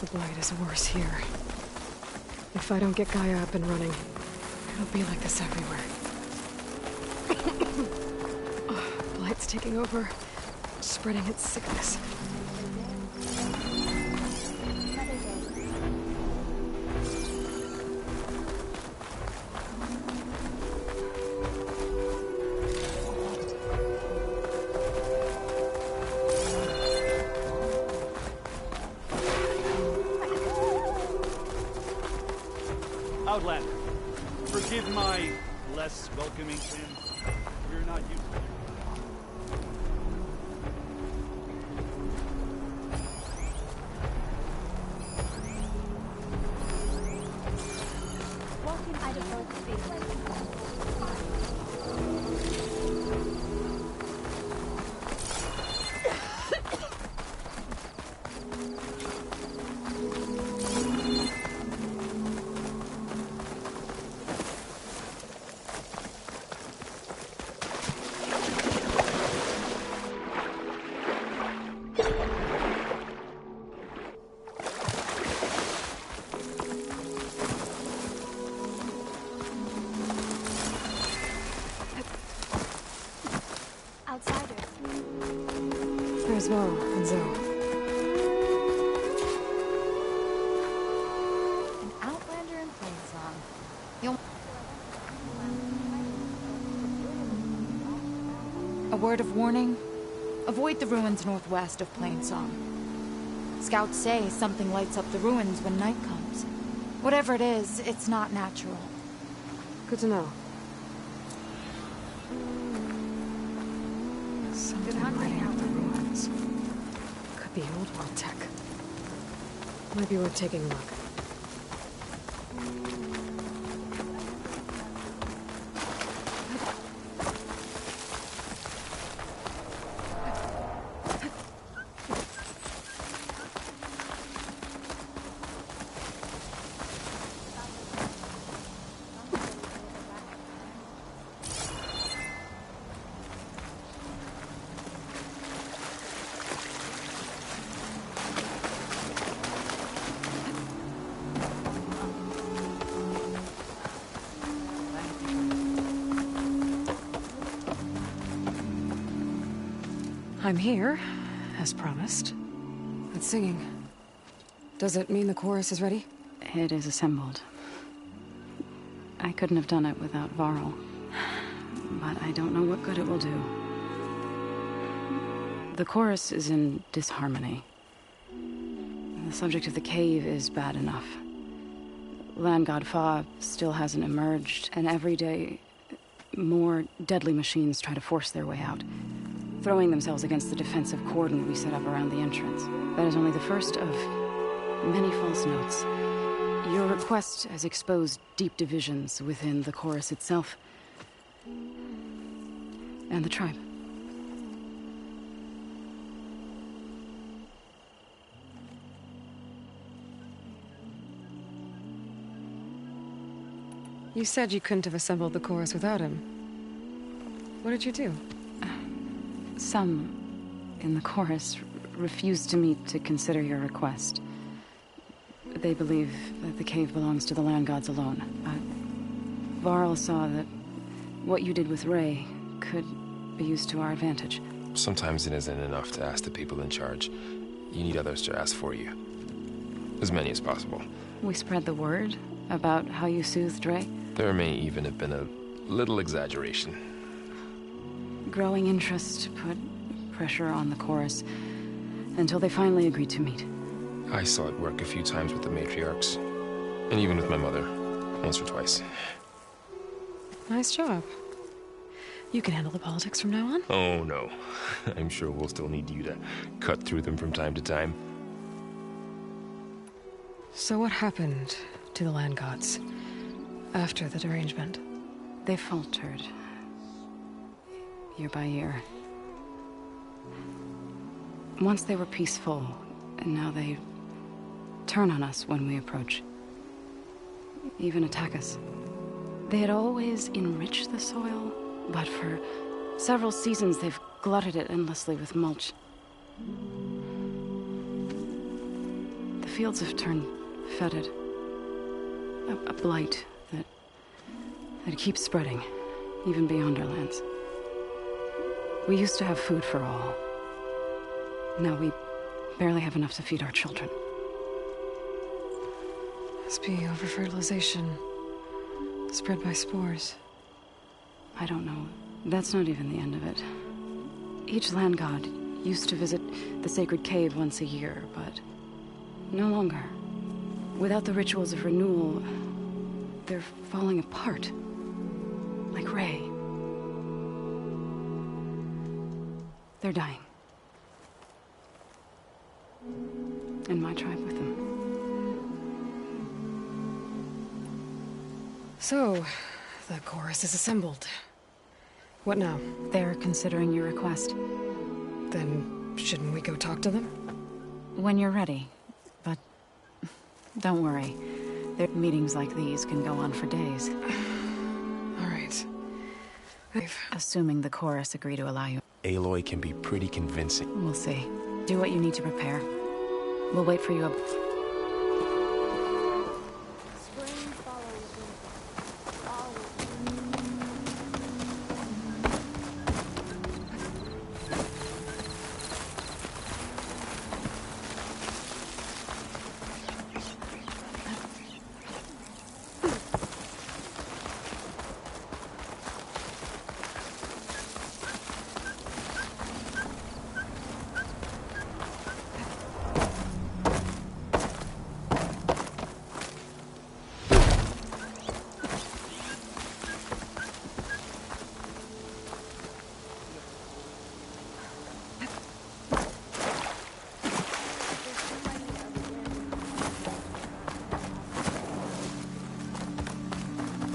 The blight is worse here. If I don't get Gaia up and running, it'll be like this everywhere. Blight's taking over, spreading its sickness. Outlander, forgive my less welcoming sin. We're not used to it. There's Val and Zoe. An outlander in Plainsong. You'll... A word of warning. Avoid the ruins northwest of Plainsong. Scouts say something lights up the ruins when night comes. Whatever it is, it's not natural. Good to know. Something lighting out the ruins. Could be old world tech. Might be worth taking a look. I'm here, as promised. It's singing. Does it mean the chorus is ready? It is assembled. I couldn't have done it without Varl. But I don't know what good it will do. The chorus is in disharmony. The subject of the cave is bad enough. Land God Fa still hasn't emerged, and every day, more deadly machines try to force their way out, throwing themselves against the defensive cordon we set up around the entrance. That is only the first of many false notes. Your request has exposed deep divisions within the chorus itself and the tribe. You said you couldn't have assembled the chorus without him. What did you do? Some in the chorus refused to meet to consider your request. They believe that the cave belongs to the land gods alone. Varl saw that what you did with Ray could be used to our advantage. Sometimes it isn't enough to ask the people in charge. You need others to ask for you. As many as possible. We spread the word about how you soothed Ray. There may even have been a little exaggeration. Growing interest put pressure on the chorus until they finally agreed to meet. I saw it work a few times with the matriarchs, and even with my mother, once or twice. Nice job. You can handle the politics from now on? Oh, no. I'm sure we'll still need you to cut through them from time to time. So what happened to the land gods after the derangement? They faltered. Year by year. Once they were peaceful, and now they turn on us when we approach. Even attack us. They had always enriched the soil, but for several seasons they've glutted it endlessly with mulch. The fields have turned fetid. A blight that keeps spreading, even beyond our lands. We used to have food for all. Now we barely have enough to feed our children. Must be overfertilization. Spread by spores. I don't know. That's not even the end of it. Each land god used to visit the sacred cave once a year, but no longer. Without the rituals of renewal, they're falling apart. Like Ray. They're dying. And my tribe with them. So, the chorus is assembled. What now? They're considering your request. Then, shouldn't we go talk to them? When you're ready. But don't worry. Their meetings like these can go on for days. All right. Assuming the chorus agree to allow you. Aloy can be pretty convincing. We'll see. Do what you need to prepare. We'll wait for you up.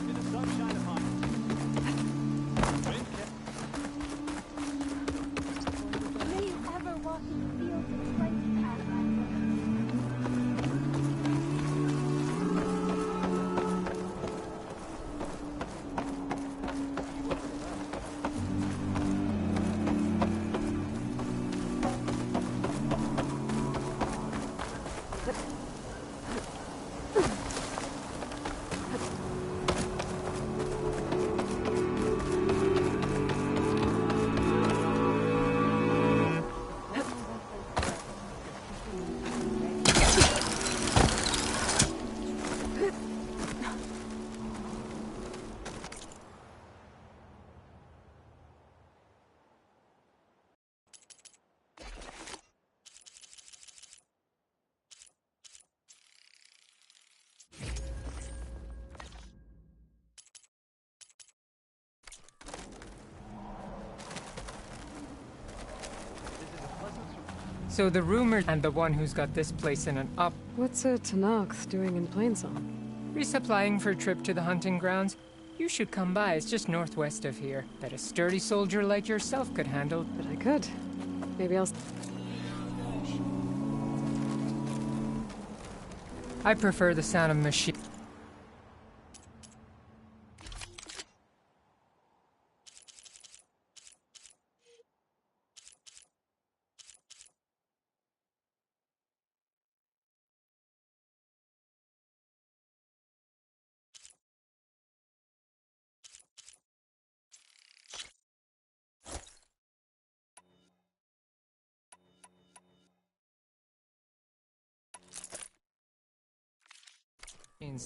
May the sun shine upon you. Wind May you ever walk in the fields of plenty, Outlander. So the rumor and the one who's got this place in an up, What's a Tanakh doing in Plainsong? resupplying for a trip to the hunting grounds. You should come by, it's just northwest of here. That a sturdy soldier like yourself could handle. But I could. Maybe I'll... I prefer the sound of machine.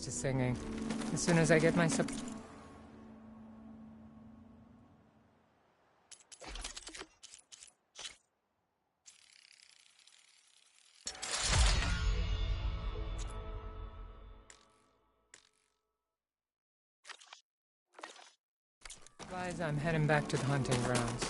To singing. As soon as I get my supplies, I'm heading back to the hunting grounds.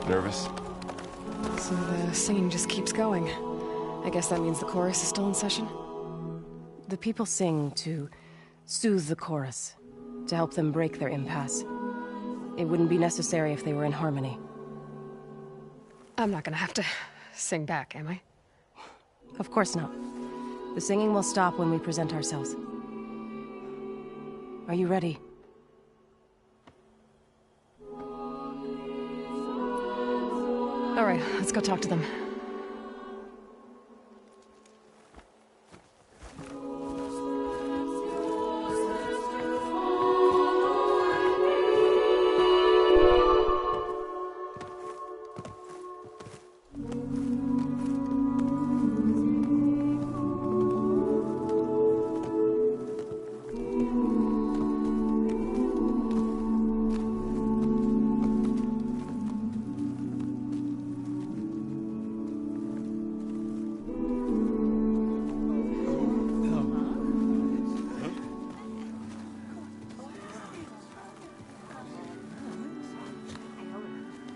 Nervous? So the singing just keeps going. I guess that means the chorus is still in session? The people sing to soothe the chorus, to help them break their impasse. It wouldn't be necessary if they were in harmony. I'm not gonna have to sing back, am I? Of course not. The singing will stop when we present ourselves. Are you ready? All right, let's go talk to them.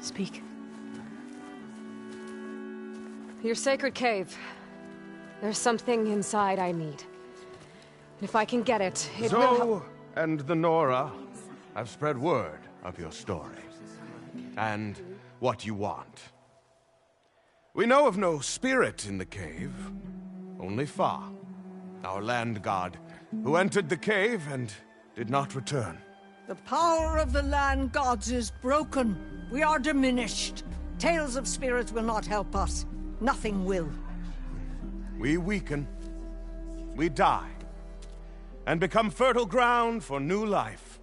Speak. Your sacred cave. There's something inside I need. If I can get it, it will help. Zoe and the Nora have spread word of your story. And what you want. We know of no spirit in the cave. Only Fa, our land god, who entered the cave and did not return. The power of the land gods is broken. We are diminished. Tales of spirits will not help us. Nothing will. We weaken. We die. And become fertile ground for new life.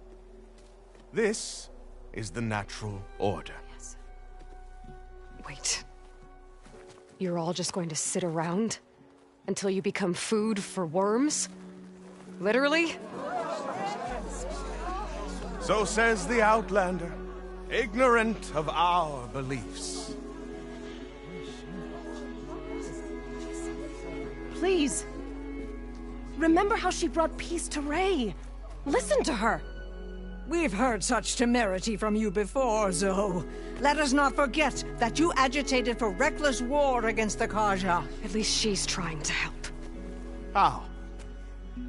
This is the natural order. Yes. Wait. You're all just going to sit around until you become food for worms? Literally? So says the Outlander, ignorant of our beliefs. Please. Remember how she brought peace to Ray. Listen to her. We've heard such temerity from you before, Zoe. Let us not forget that you agitated for reckless war against the Kaja. At least she's trying to help. How?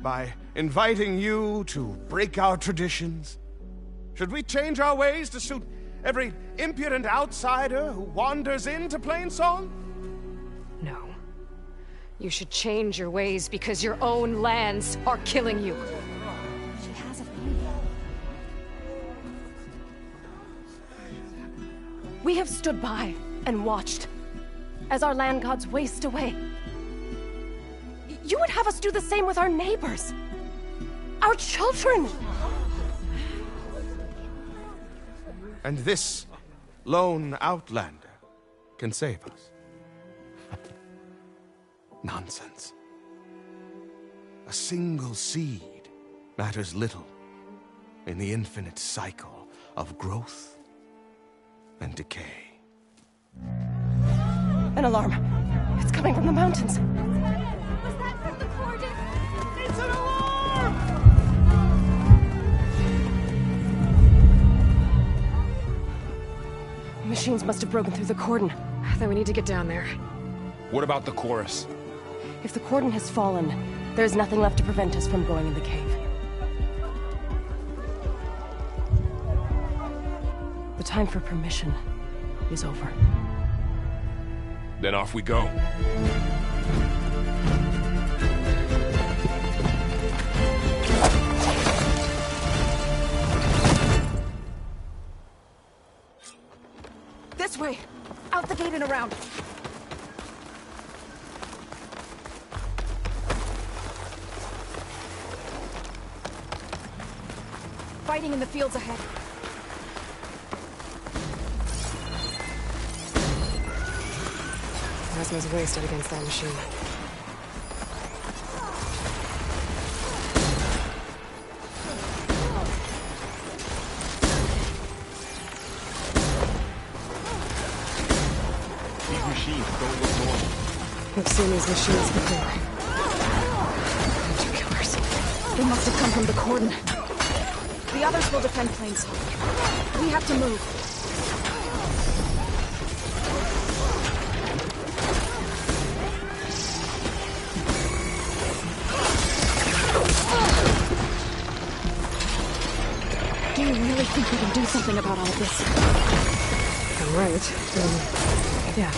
By inviting you to break our traditions? Should we change our ways to suit every impudent outsider who wanders into Plainsong? No. You should change your ways because your own lands are killing you. She has a phone. We have stood by and watched as our land gods waste away. You would have us do the same with our neighbors, our children. And this lone outlander can save us. Nonsense. A single seed matters little in the infinite cycle of growth and decay. An alarm. It's coming from the mountains. Was that from the cordon? It's an alarm! Machines must have broken through the cordon. Then we need to get down there. What about the chorus? If the cordon has fallen, there's nothing left to prevent us from going in the cave. The time for permission is over. Then off we go. This way! Out the gate and around! Fighting in the fields ahead. Plasma's wasted against that machine. These machines don't look normal. We've seen these machines before. Ninja killers. They must have come from the cordon. The others will defend Plainsong. We have to move. Do you really think we can do something about all this? I'm right. Yeah.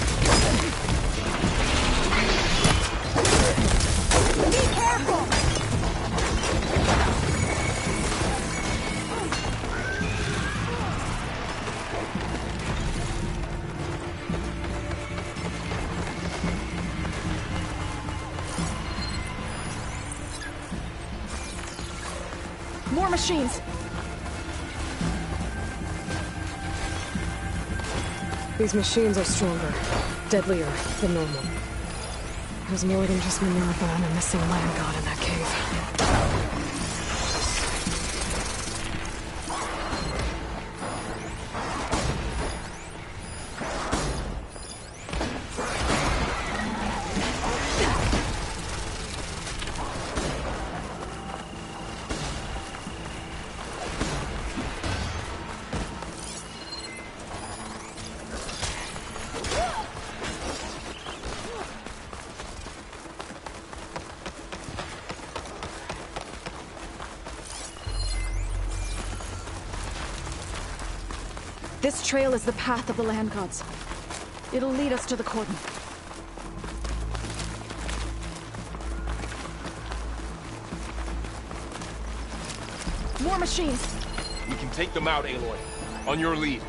Be careful! More machines! These machines are stronger, deadlier than normal. There's more than just Minerva and a missing land god in that cave. This trail is the path of the land gods. It'll lead us to the cordon. More machines! We can take them out, Aloy. On your lead.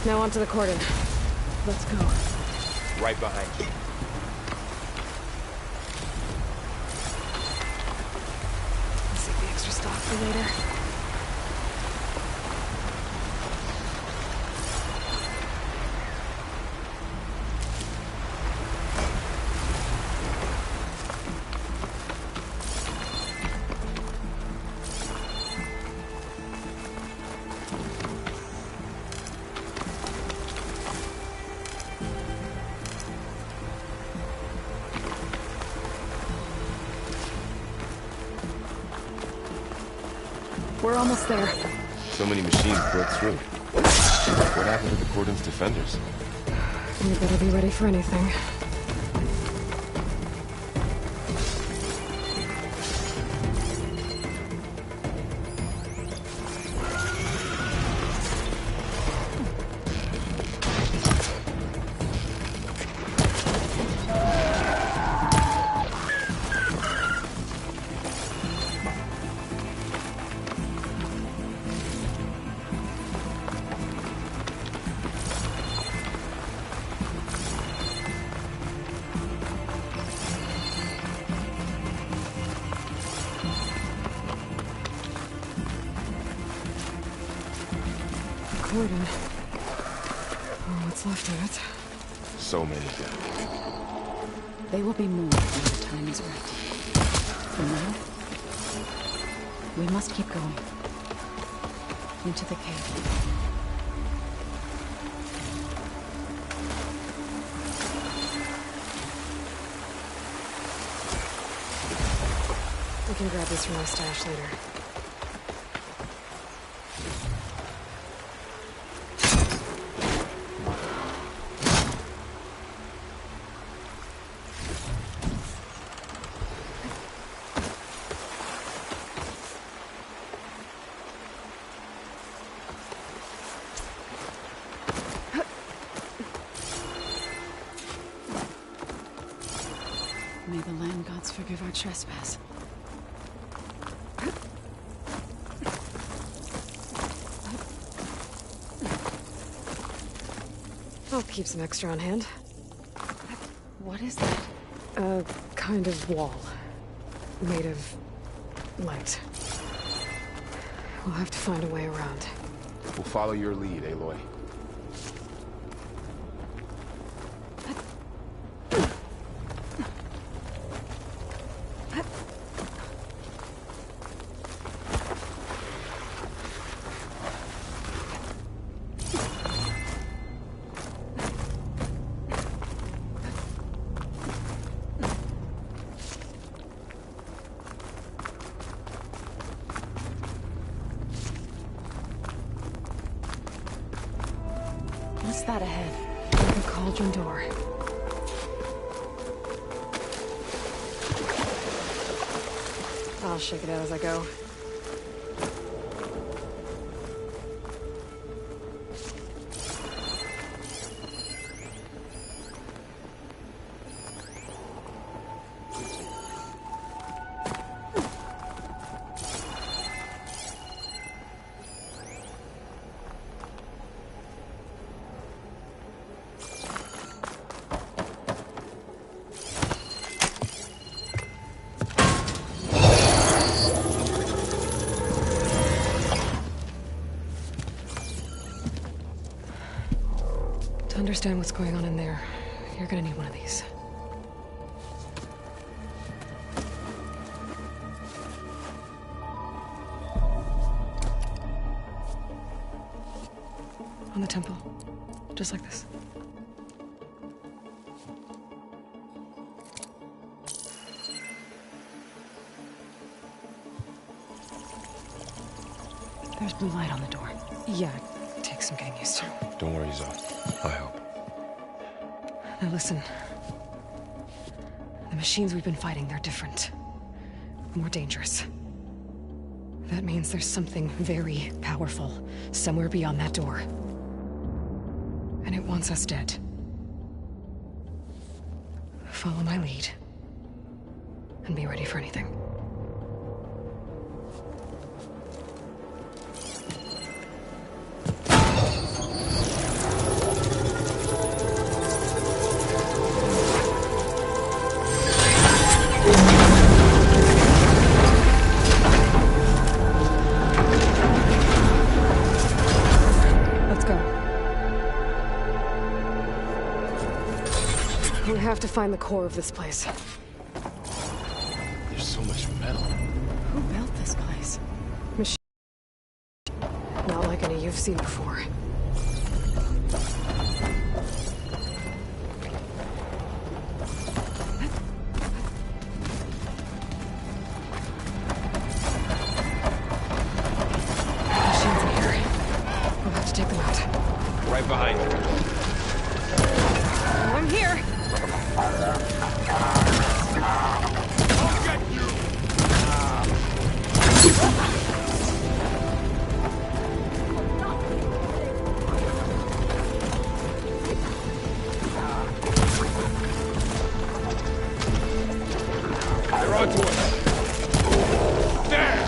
Now onto the cordon. Let's go. Right behind you. Save the extra stock for later. We're almost there. So many machines broke through. What happened to the cordon's defenders? We better be ready for anything. Cordon. Oh, what's left of it? So many dead. They will be more when the time is right. For now, we must keep going. Into the cave. We can grab this from my stash later. May the land gods forgive our trespass. I'll keep some extra on hand. What is that? A kind of wall. Made of light. We'll have to find a way around. We'll follow your lead, Aloy. What's that ahead? Like a cauldron door. I'll shake it out as I go. To understand what's going on in there, you're gonna need one of these. On the temple. Just like this. There's blue light on the door. Yeah, it takes some getting used to. Don't worry, Zol. I'll help. Now listen. The machines we've been fighting, they're different. More dangerous. That means there's something very powerful somewhere beyond that door. And it wants us dead. Follow my lead. And be ready for anything. We have to find the core of this place. There's so much metal. Who built this place? Not like any you've seen before. Machines in here. We'll have to take them out. Right behind you. I'm here! They're onto us. There!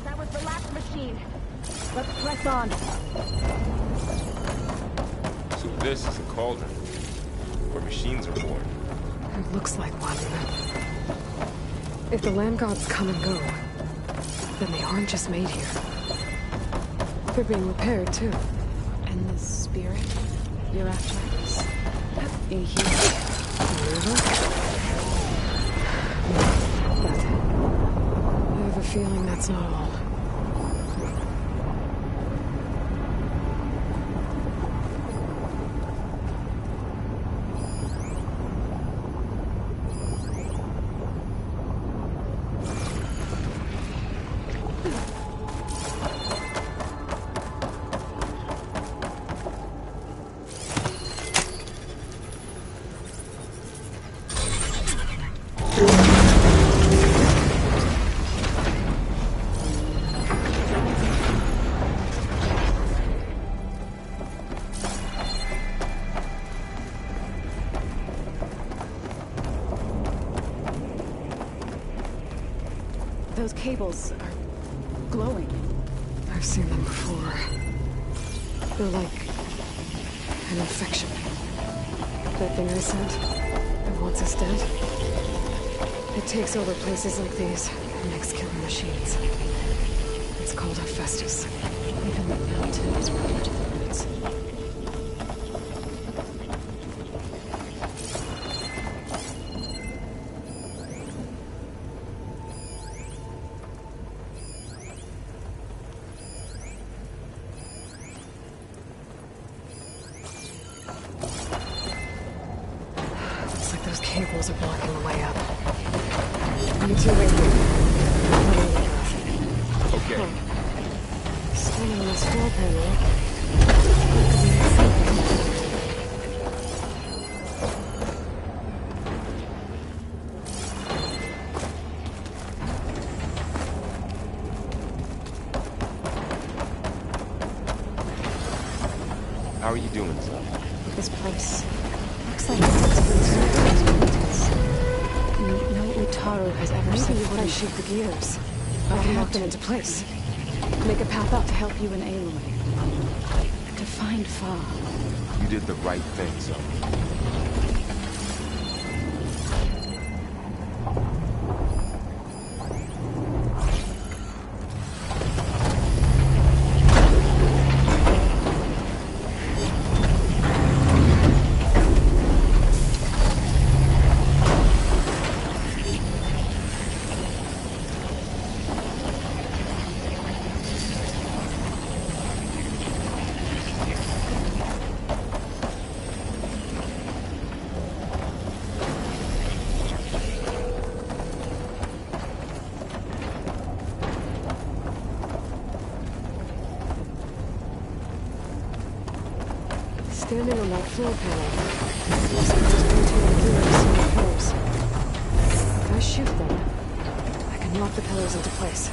That was the last machine. Let's press on. So this is a cauldron, where machines are born. It looks like one. If the land gods come and go, then they aren't just made here. They're being repaired, too. And the spirit you're after is in here. I have a feeling that's not all. Those cables are glowing. I've seen them before. They're like an infection. That thing I sent, that wants us dead. It takes over places like these and makes killing machines. It's called Hephaestus. Even the mountain is prone to the roots. Looks like those cables are blocking the way up. You two wait here. I'll look out. Okay. Standing on this floor panel. That could mean something. How are you doing, son? This place looks like it's No Utaru has ever maybe set if foot I in shoot the gears, But I can how lock them to- into place. Make a path up to help you in Aloy. To find Fa. You did the right thing, son. standing on that floor panel. There's rotating gears on the pillars. If I shoot them, I can lock the pillars into place.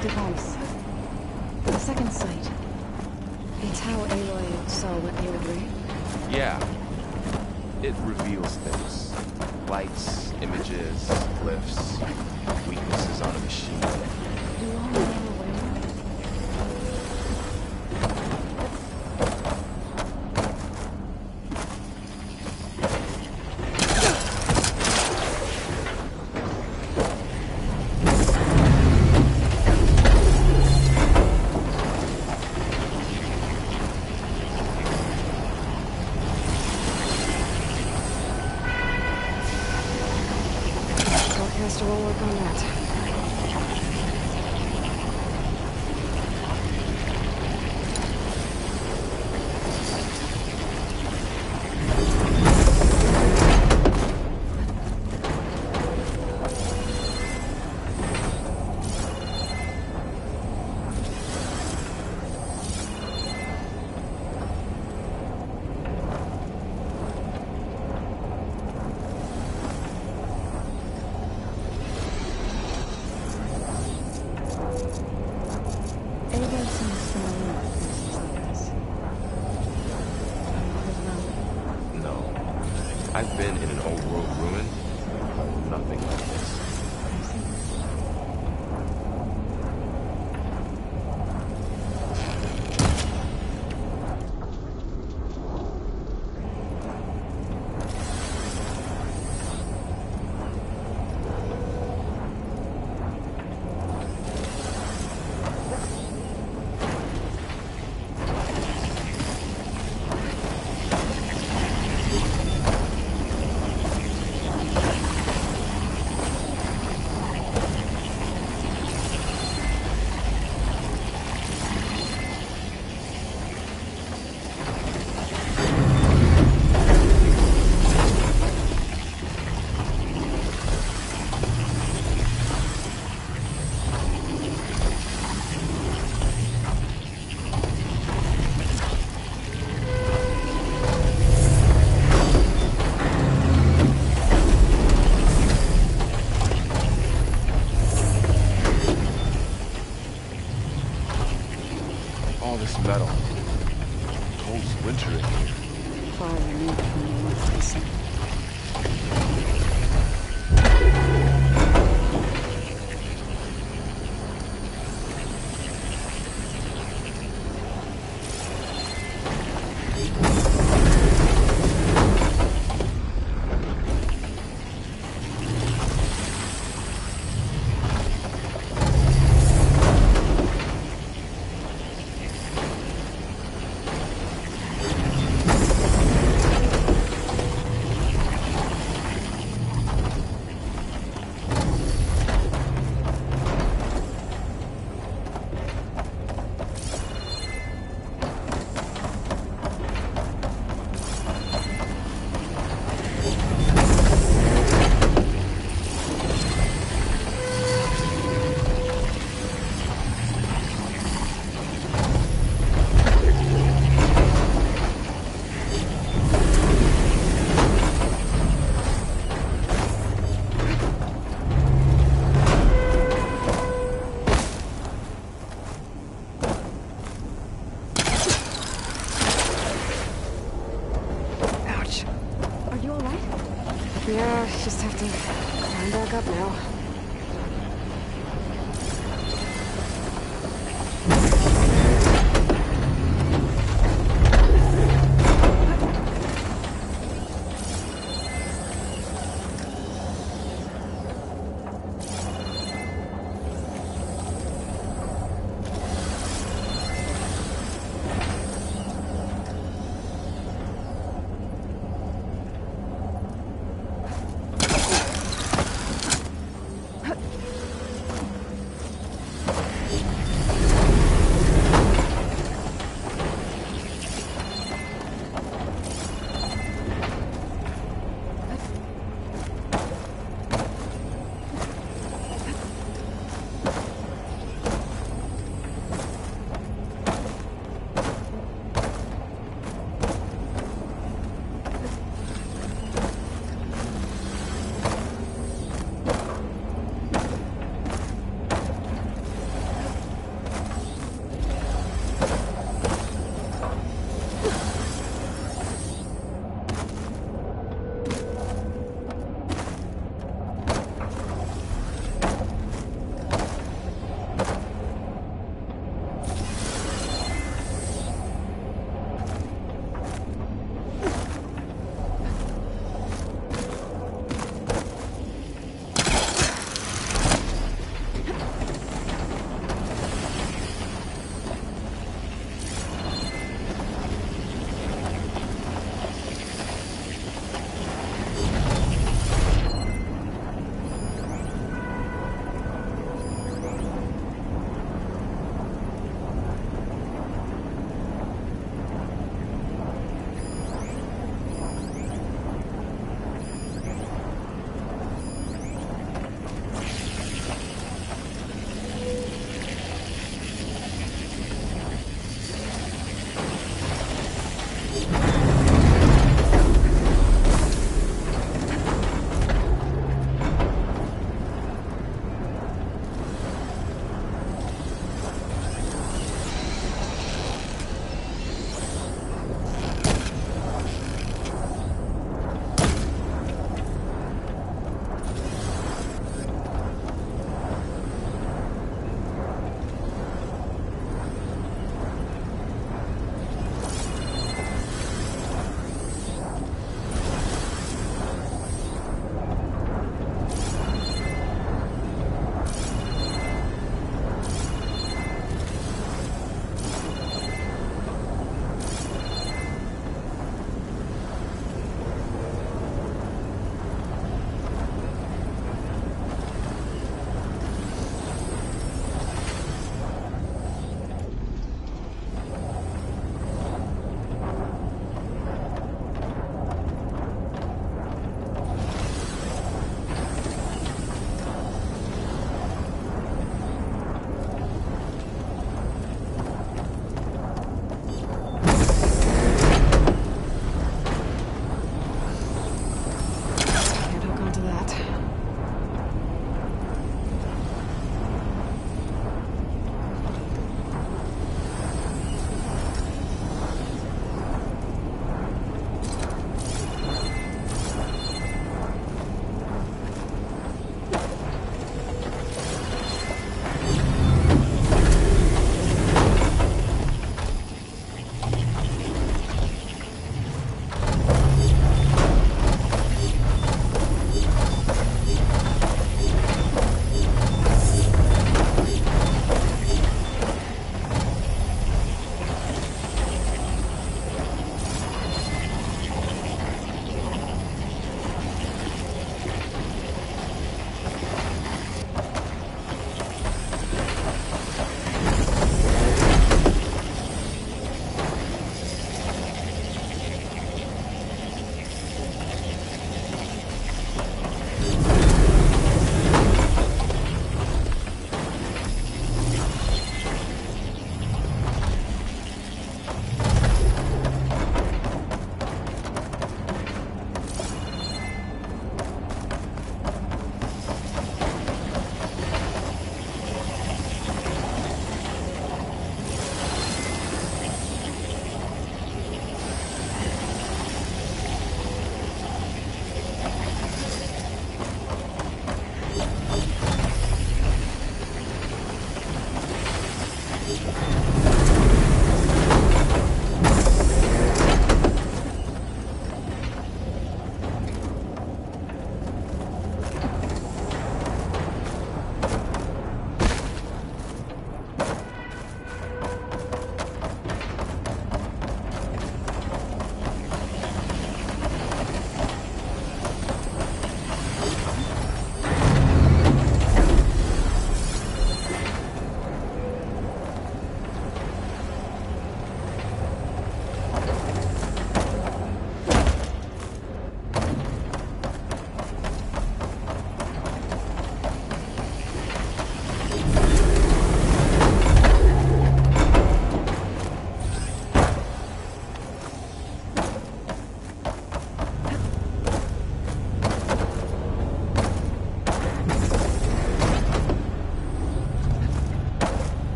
Device. The second sight. It's how Aloy saw what you agree. Yeah. It reveals things. Lights, images, glyphs, weaknesses on a machine. Do you all know where? Broadcaster will work on that. Aloy seems familiar with places like this. No. I've been in an old world ruin, but nothing like this. All this metal. Cold's winter in here. Far removed from the North Basin. Yeah, just have to climb back up now.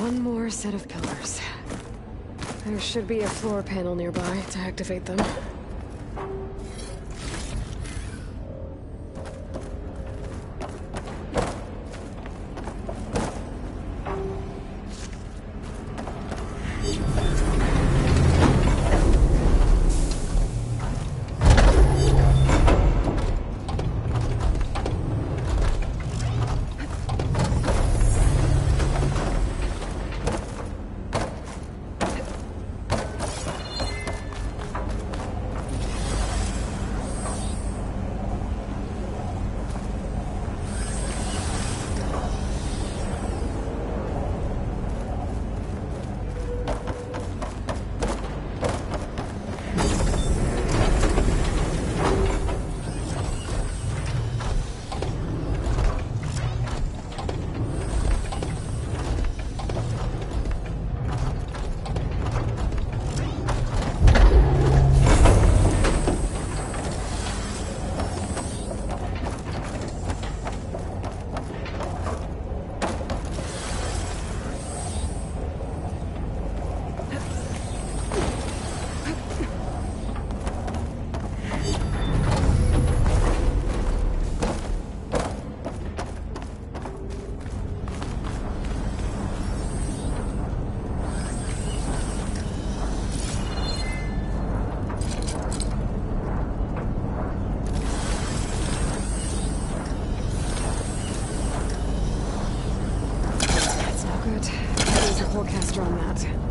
One more set of pillars. There should be a floor panel nearby to activate them. Forecaster on that.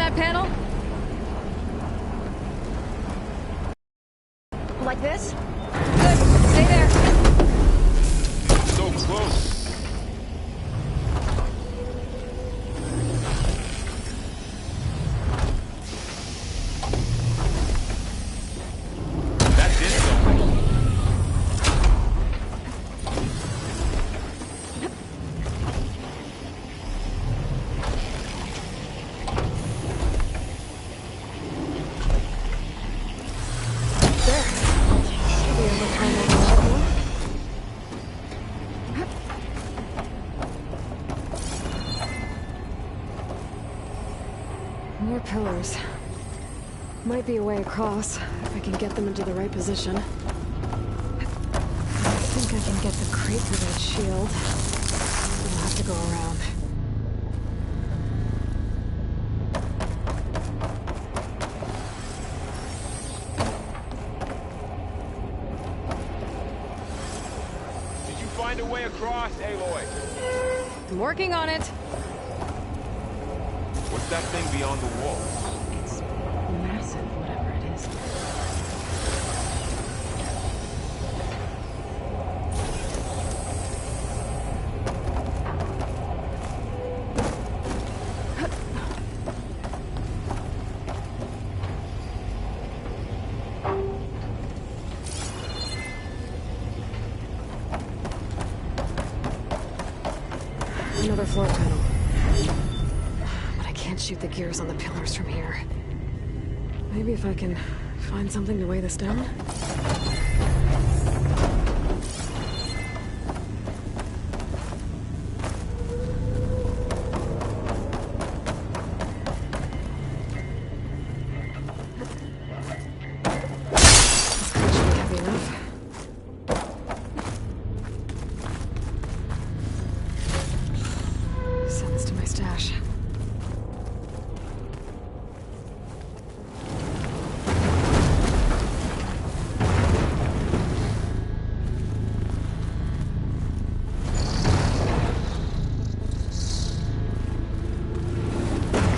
that panel? Like this? Good. Stay there. So close. That did something. More pillars. Might be a way across, if I can get them into the right position. I think I can get the crate through that shield. I'll have to go around. Did you find a way across, Aloy? I'm working on it. What's that thing beyond the wall? It's massive, whatever it is. Another floor panel. But I can't shoot the gears on the pillars from here. Maybe if I can find something to weigh this down? This crate should be heavy enough. Send this to my stash.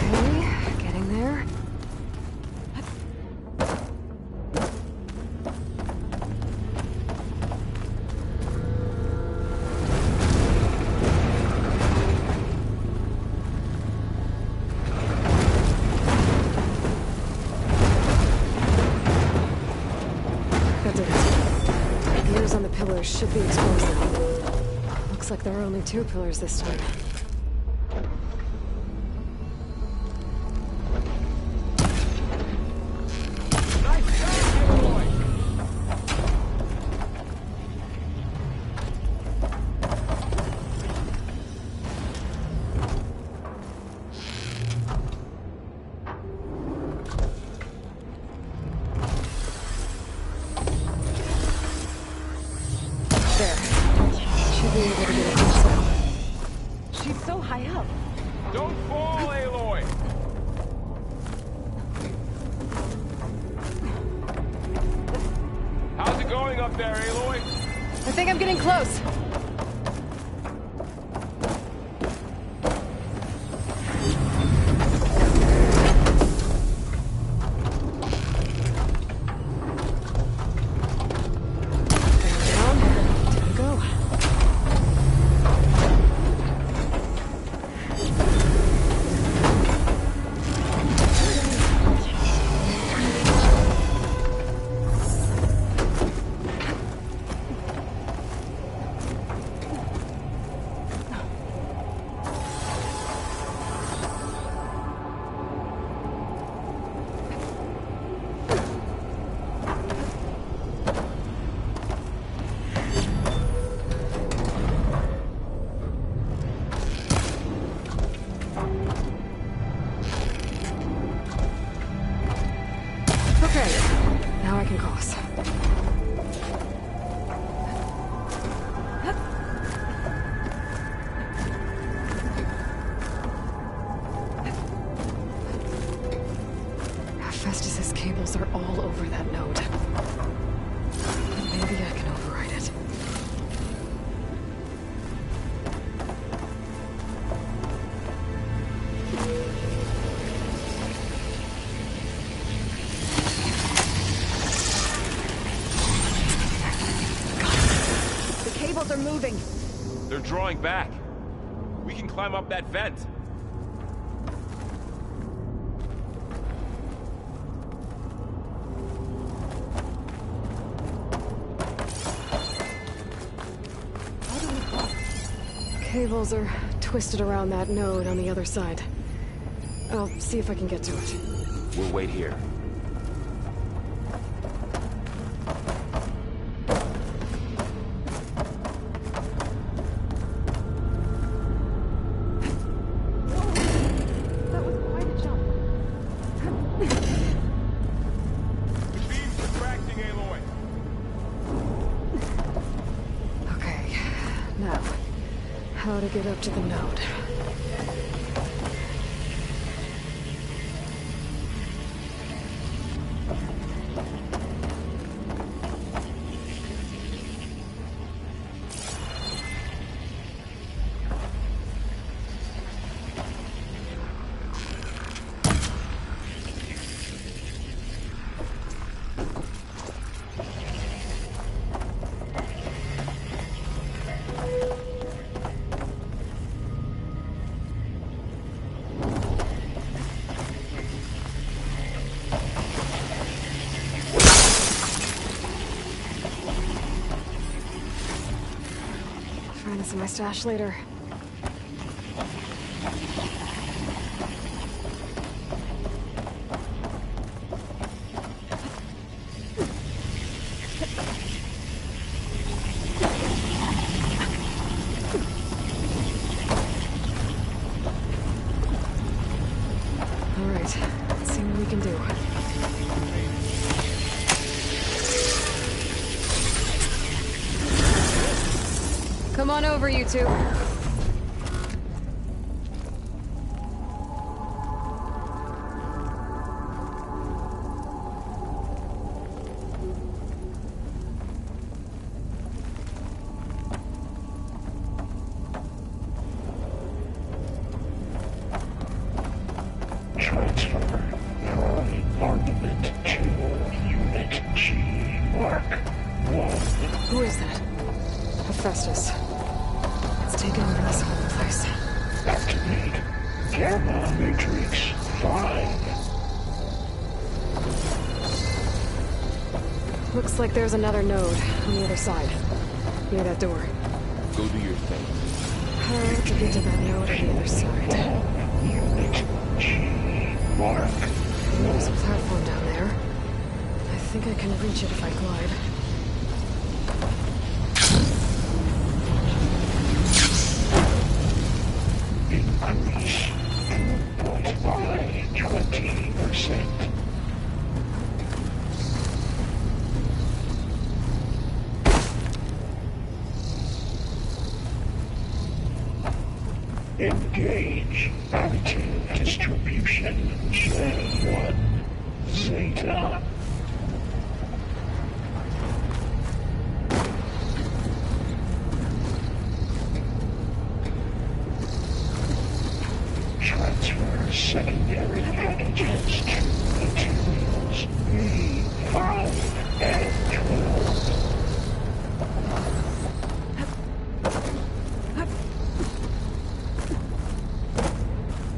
Okay, getting there. That did it. The gears on the pillars should be exposed now. Looks like there are only 2 pillars this time. There. Should be able to get across now. She's so high up. Don't fall, Aloy! How's it going up there, Aloy? I think I'm getting close. Down. Time to go. Okay, now I can cross. Festus's cables are all over that node. Maybe I can override it. scouts are moving. They're drawing back. We can climb up that vent. Cables are twisted around that node on the other side. I'll see if I can get to it. We'll wait here. That was quite a jump. The beam's retracting, Aloy. Okay, now, how to get up to the node. Find this in my stash later. All right, let's see what we can do. Come on over, you two. Transfer armament to Unit G. Mark 1. Who is that? Hephaestus. It's taken over this whole place. Activate Gamma Matrix 5. Looks like there's another node on the other side. Near that door. Go do your thing. How to get to that node on the other side? Unit G. Mark. There's a platform down there. I think I can reach it if I glide. Increase 2.5 20%. Engage active distribution. J1 Zeta. Transfer secondary packages to materials B5 and 12.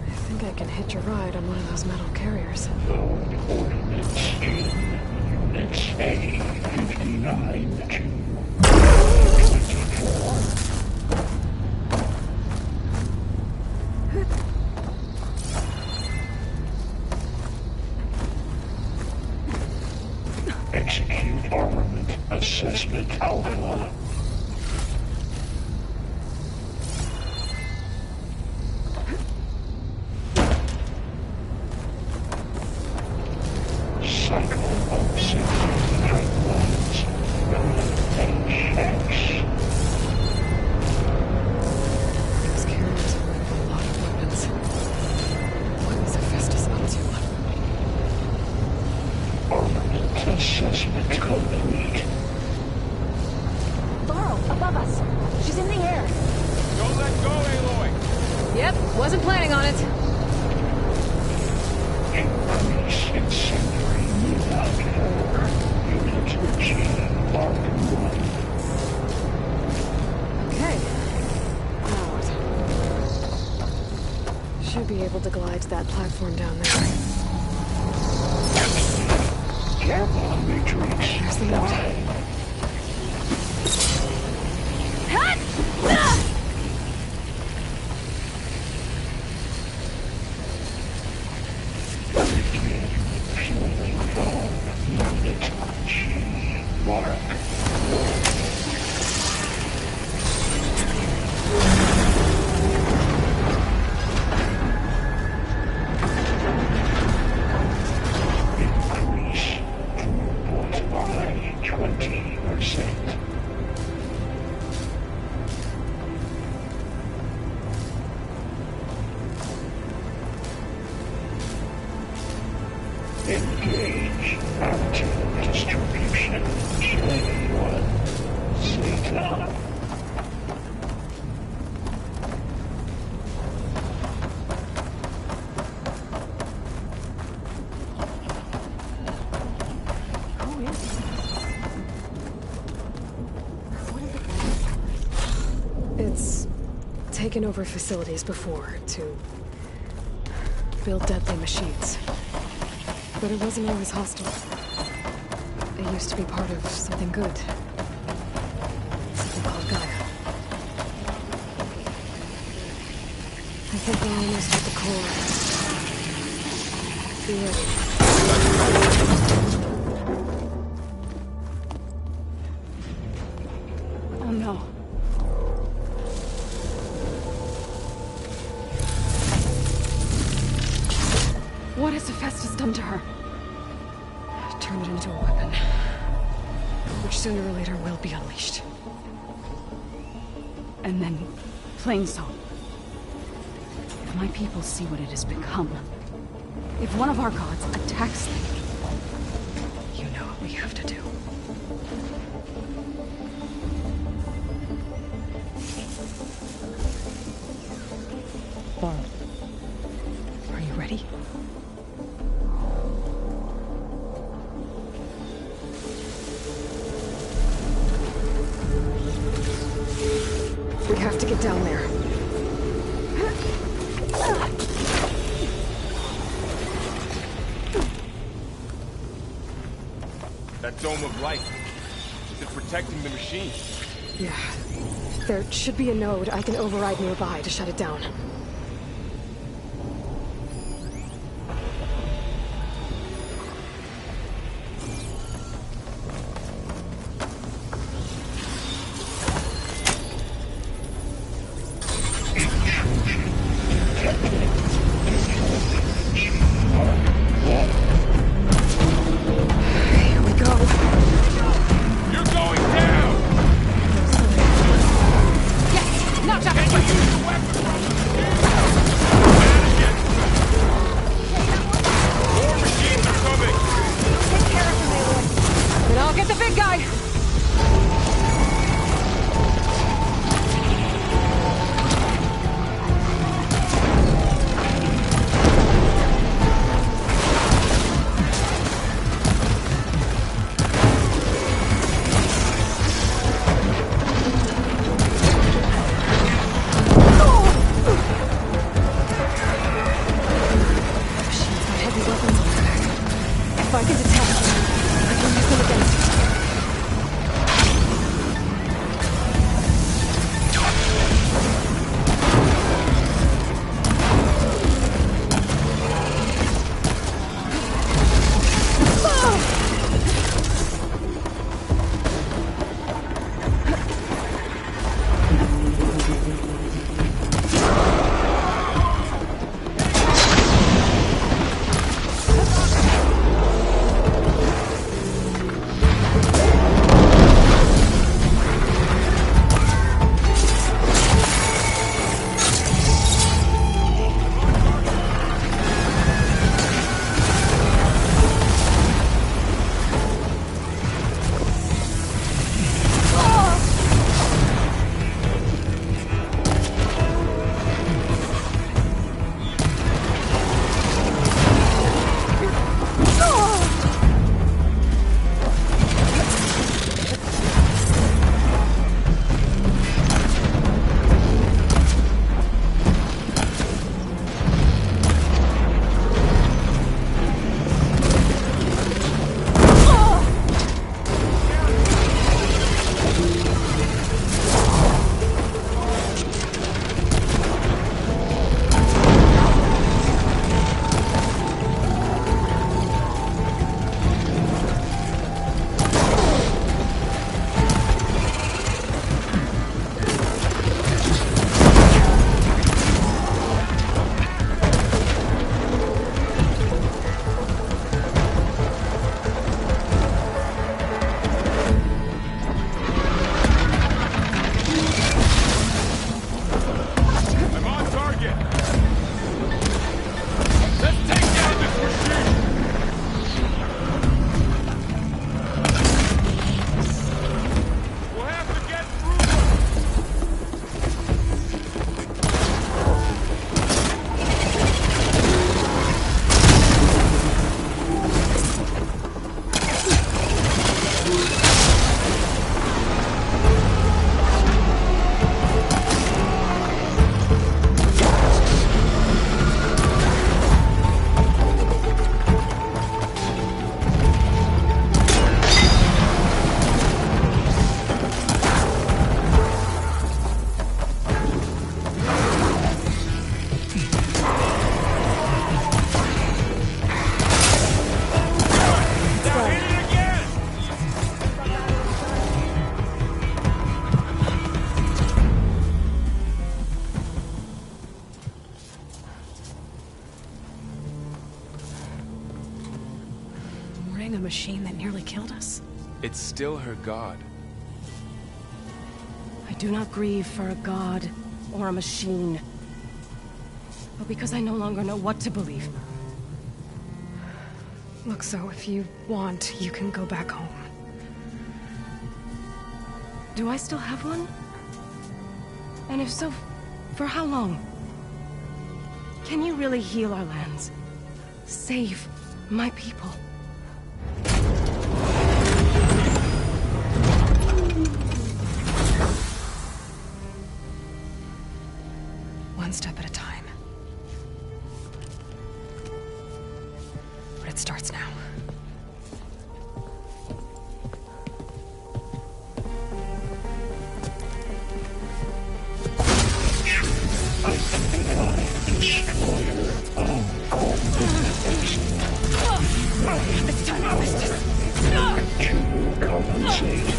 I think I can hitch a ride on one of those metal carriers. Load ordnance in Units A59 to 24. Execute armament assessment alpha. Cycle of safety pipelines. pt6. Those carriers are loaded with a lot of weapons. What is Hephaestus up to? Armament assessment complete. Laurel, above us. She's in the air. Don't let go, Aloy! Yep, wasn't planning on it. Increase incendiary without 4. Unit G Mark 1. that platform down there. Careful, Matrix. There's the note. Engage active distribution. J1. Zeta. Who is it? What is it? It's taken over facilities before to build deadly machines. But it wasn't always hostile. It used to be part of something good. Something called Gaia. I think we're almost at the core. Be ready. Oh no. What has Hephaestus done to her? Turn it into a weapon. Which sooner or later will be unleashed. And then, Plainsong. If my people see what it has become, if one of our gods attacks them, you know what we have to do. Are you ready? We have to get down there. That dome of light. Is it protecting the machine? Yeah. There should be a node I can override nearby to shut it down. If I can detect, I can use them against it. machine that nearly killed us? It's still her god. I do not grieve for a god or a machine, but because I no longer know what to believe. Look, so if you want, you can go back home. Do I still have one? And if so, for how long? Can you really heal our lands? Save my people? One step at a time. But it starts now. It's time to waste it. To compensate.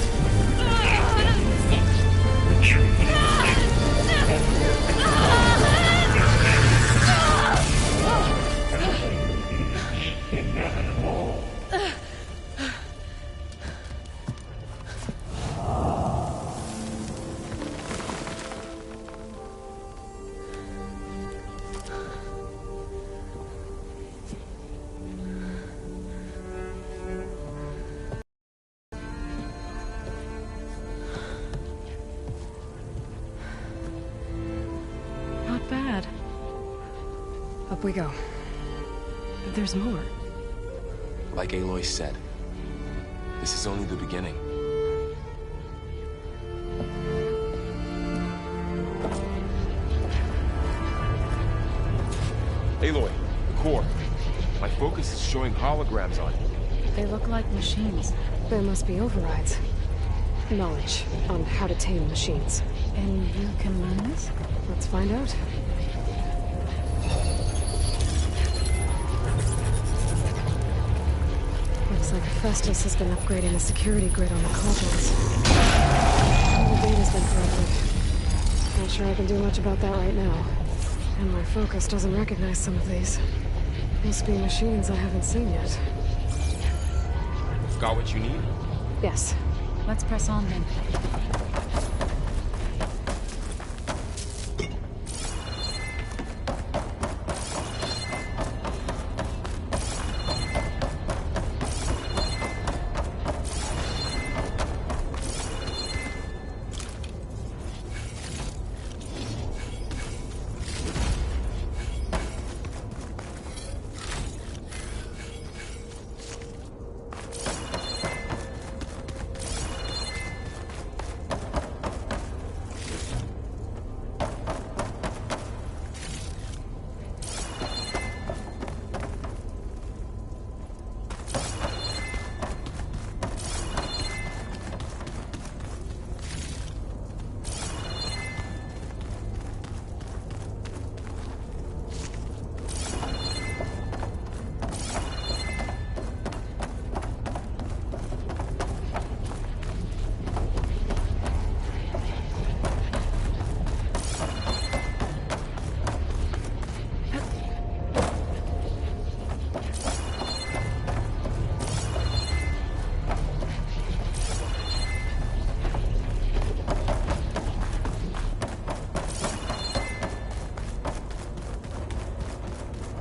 Not bad. Up we go. There's more. Like Aloy said, this is only the beginning. Aloy, the core. My focus is showing holograms on it. They look like machines. There must be overrides. Knowledge on how to tame machines. And you can learn this? Let's find out. Looks like Festus has been upgrading the security grid on the cauldrons. All the data's been corrupted. Not sure I can do much about that right now. And my focus doesn't recognize some of these. Must be machines I haven't seen yet. Got what you need? Yes. Let's press on then.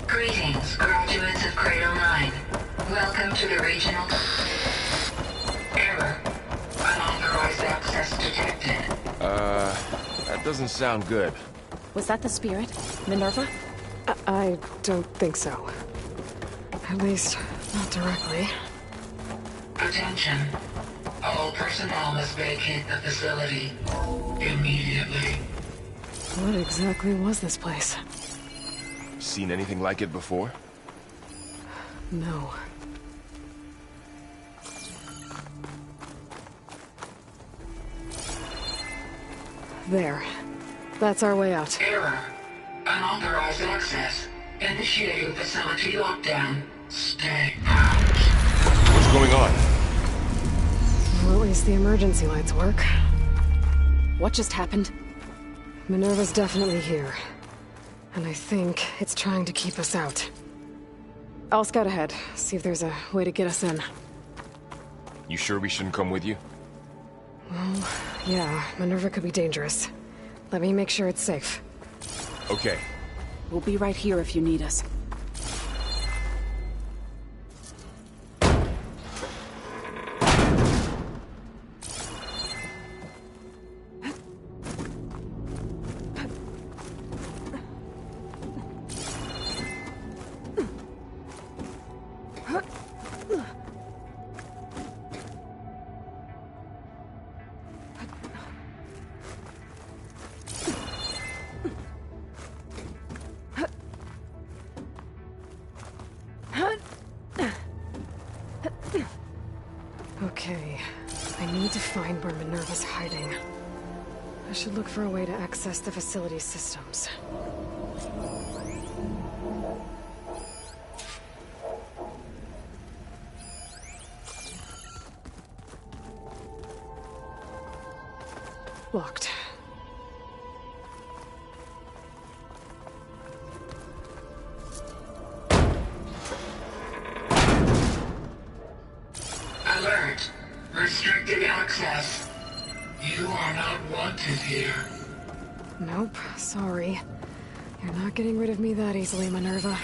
Greetings, graduates of Cradle 9. Welcome to the regional... Error. Unauthorized access detected. That doesn't sound good. Was that the spirit? Minerva? I don't think so. At least, not directly. Attention. All personnel must vacate the facility. Immediately. What exactly was this place? Seen anything like it before? No. There. That's our way out. Error. Unauthorized access. Initiating facility lockdown. Stay out. What's going on? Well, at least the emergency lights work. What just happened? Minerva's definitely here. And I think it's trying to keep us out. I'll scout ahead, see if there's a way to get us in. You sure we shouldn't come with you? Well, yeah, Minerva could be dangerous. Let me make sure it's safe. Okay. We'll be right here if you need us. Okay, I need to find where Minerva's hiding. I should look for a way to access the facility's systems. Locked. Alert! Restricted access. You are not wanted here. Nope, sorry. You're not getting rid of me that easily, Minerva.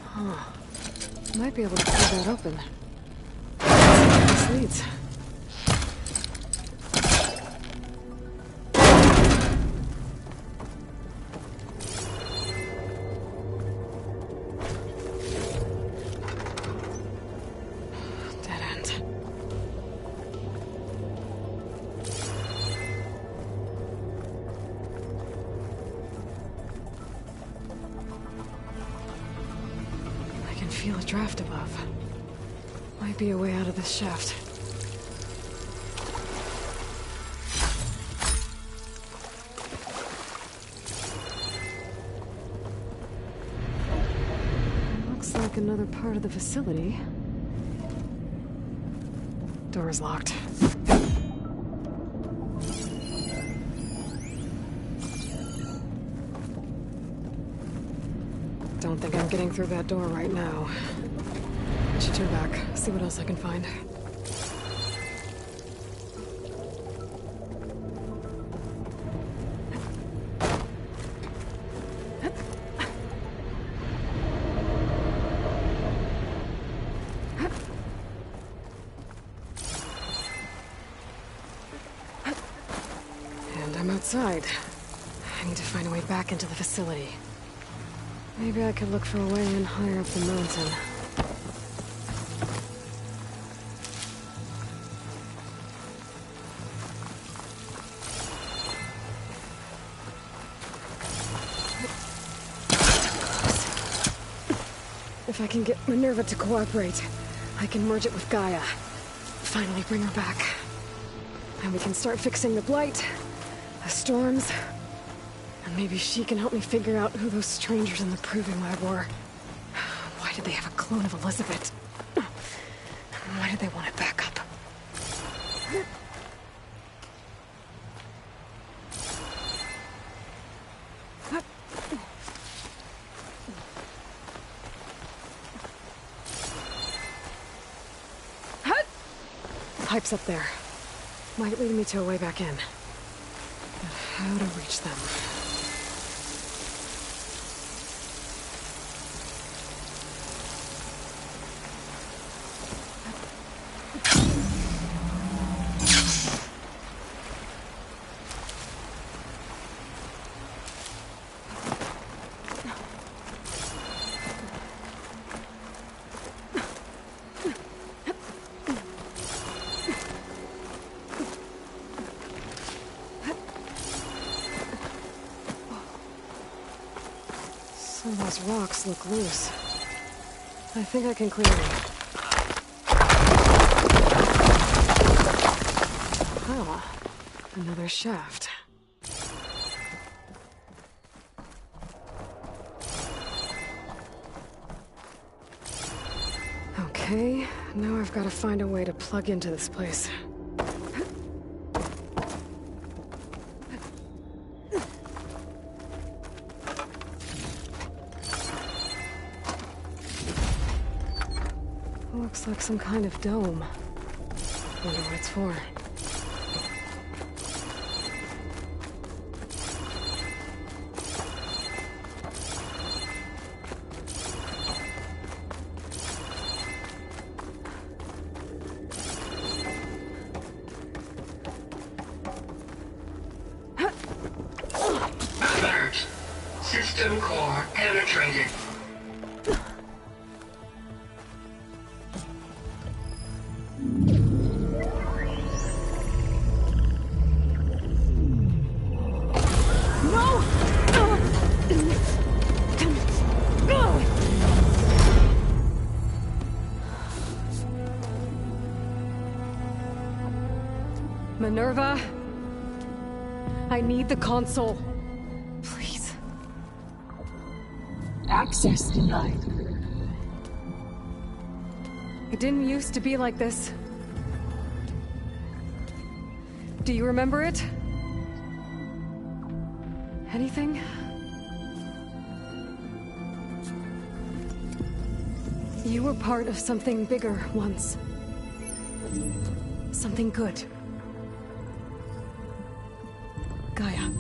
Huh. Might be able to pull that open. This leads. Feel a draft above. Might be a way out of this shaft. Looks like another part of the facility. Door is locked. Don't think I'm getting through that door right now. I should turn back, see what else I can find. And I'm outside. I need to find a way back into the facility. Maybe I could look for a way in higher up the mountain. If I can get Minerva to cooperate, I can merge it with Gaia. Finally bring her back. And we can start fixing the Blight, the storms, and maybe she can help me figure out who those strangers in the Proving Lab were. Why did they have a clone of Elizabeth? Why did they want it back up? Pipes up there. Might lead me to a way back in. But how to reach them? Some of those rocks look loose. I think I can clear them. Ah, another shaft. Okay, now I've got to find a way to plug into this place. Looks like some kind of dome. Wonder what it's for. Alert. System core penetrated. Minerva, I need the console. Please. Access denied. It didn't used to be like this. Do you remember it? Anything? You were part of something bigger once. Something good. Gaia.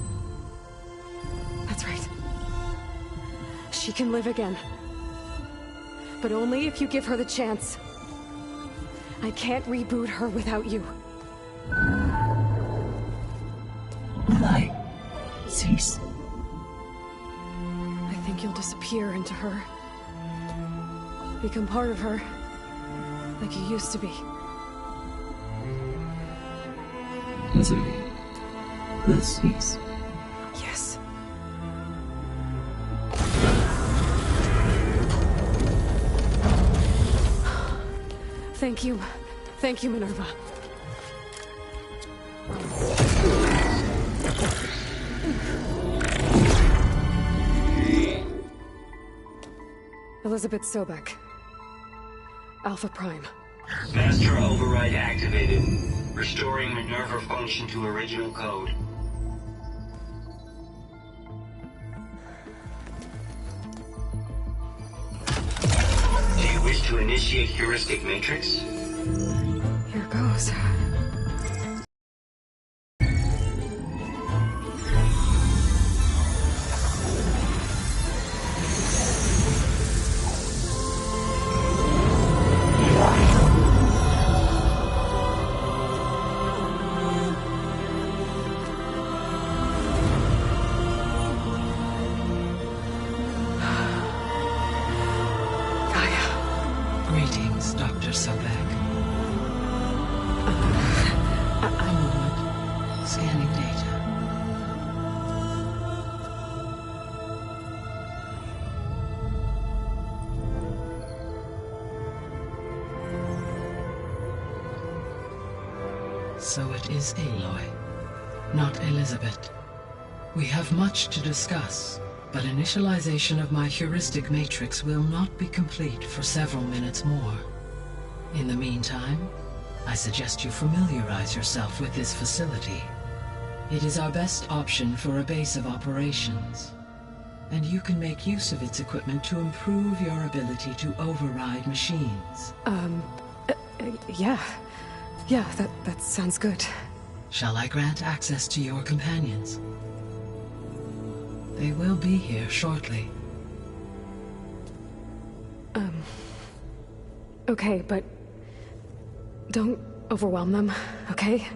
That's right. She can live again. But only if you give her the chance. I can't reboot her without you. Light. Cease. I think you'll disappear into her. Become part of her. Like you used to be. Desiree. Let's cease. Yes. Thank you. Thank you, Minerva. Elizabeth Sobek. Alpha Prime. Master override activated. Restoring Minerva function to original code. Do you wish to initiate heuristic matrix? Here goes. Greetings, Dr. Sobek. A moment. Scanning data. So it is Aloy, not Elizabeth. We have much to discuss, but initialization of my heuristic matrix will not be complete for several minutes more. In the meantime, I suggest you familiarize yourself with this facility. It is our best option for a base of operations, and you can make use of its equipment to improve your ability to override machines. Yeah. Yeah, that sounds good. Shall I grant access to your companions? They will be here shortly. Okay, but don't overwhelm them, okay?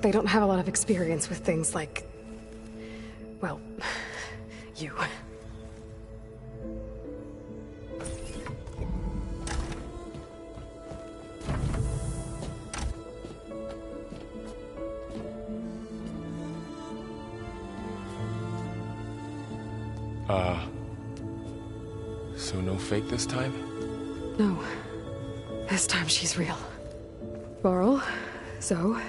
They don't have a lot of experience with things like, well, you. So no fake this time? No. This time she's real. Varl, Zoe.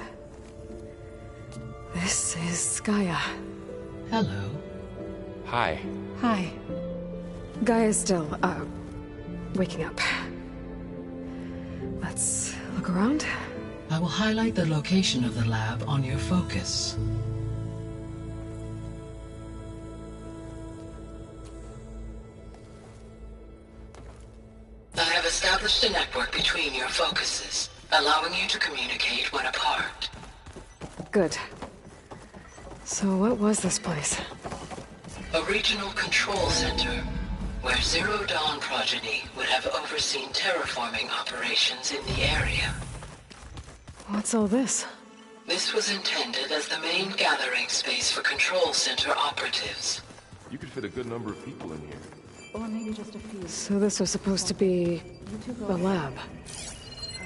This is Gaia. Hello. Hi. Hi. Gaia's still, waking up. Let's look around. I will highlight the location of the lab on your focus. established a network between your focuses, allowing you to communicate when apart. Good. So what was this place? A regional control center, where Zero Dawn progeny would have overseen terraforming operations in the area. What's all this? This was intended as the main gathering space for control center operatives. You could fit a good number of people in here. Or maybe just a few. So this was supposed to be a lab.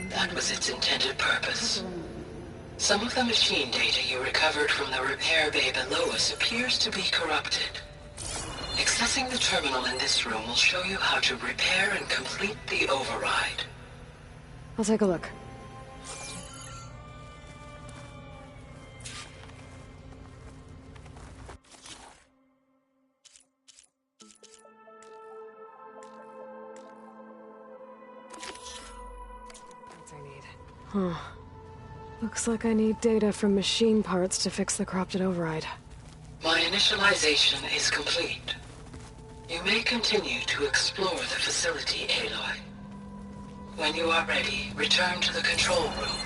That was its intended purpose. Some of the machine data you recovered from the repair bay below us appears to be corrupted. Accessing the terminal in this room will show you how to repair and complete the override. I'll take a look. That's I need. Huh. Looks like I need data from machine parts to fix the corrupted override. My initialization is complete. You may continue to explore the facility, Aloy. When you are ready, return to the control room.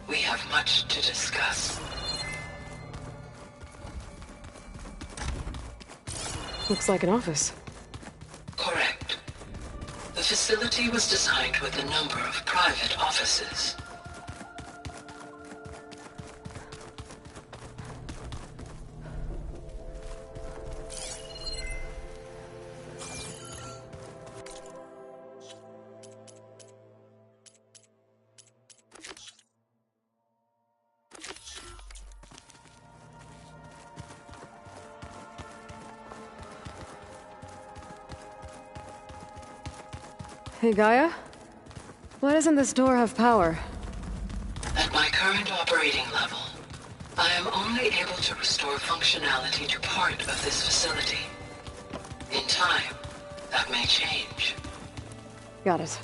We have much to discuss. Looks like an office. Correct. The facility was designed with a number of private offices. Hey, Gaia? Why doesn't this door have power? At my current operating level, I am only able to restore functionality to part of this facility. In time, that may change. Got it.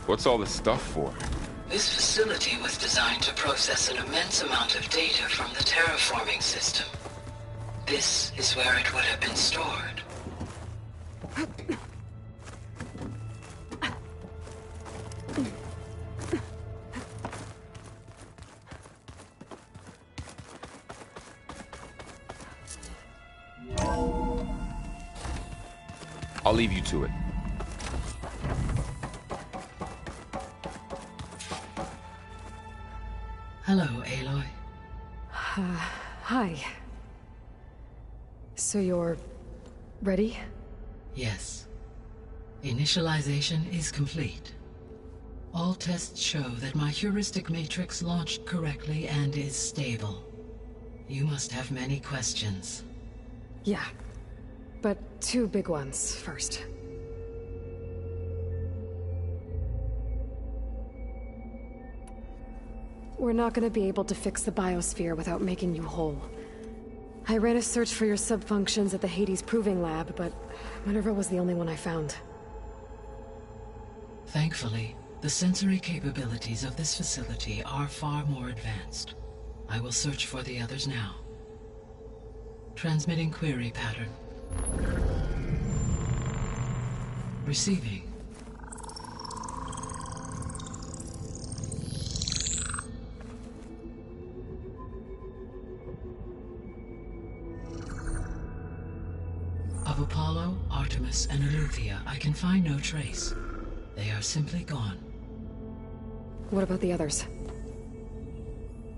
What's all this stuff for? This facility was designed to process an immense amount of data from the terraforming system. This is where it would have been stored. I'll leave you to it. Hello, Aloy. Hi. So you're ready? Yes. Initialization is complete. All tests show that my heuristic matrix launched correctly and is stable. You must have many questions. Yeah. But two big ones first. We're not gonna be able to fix the biosphere without making you whole. I ran a search for your subfunctions at the Hades Proving Lab, but Minerva was the only one I found. Thankfully, the sensory capabilities of this facility are far more advanced. I will search for the others now. Transmitting query pattern. Receiving. Of Apollo, Artemis, and Eleuthia, I can find no trace. They are simply gone. What about the others?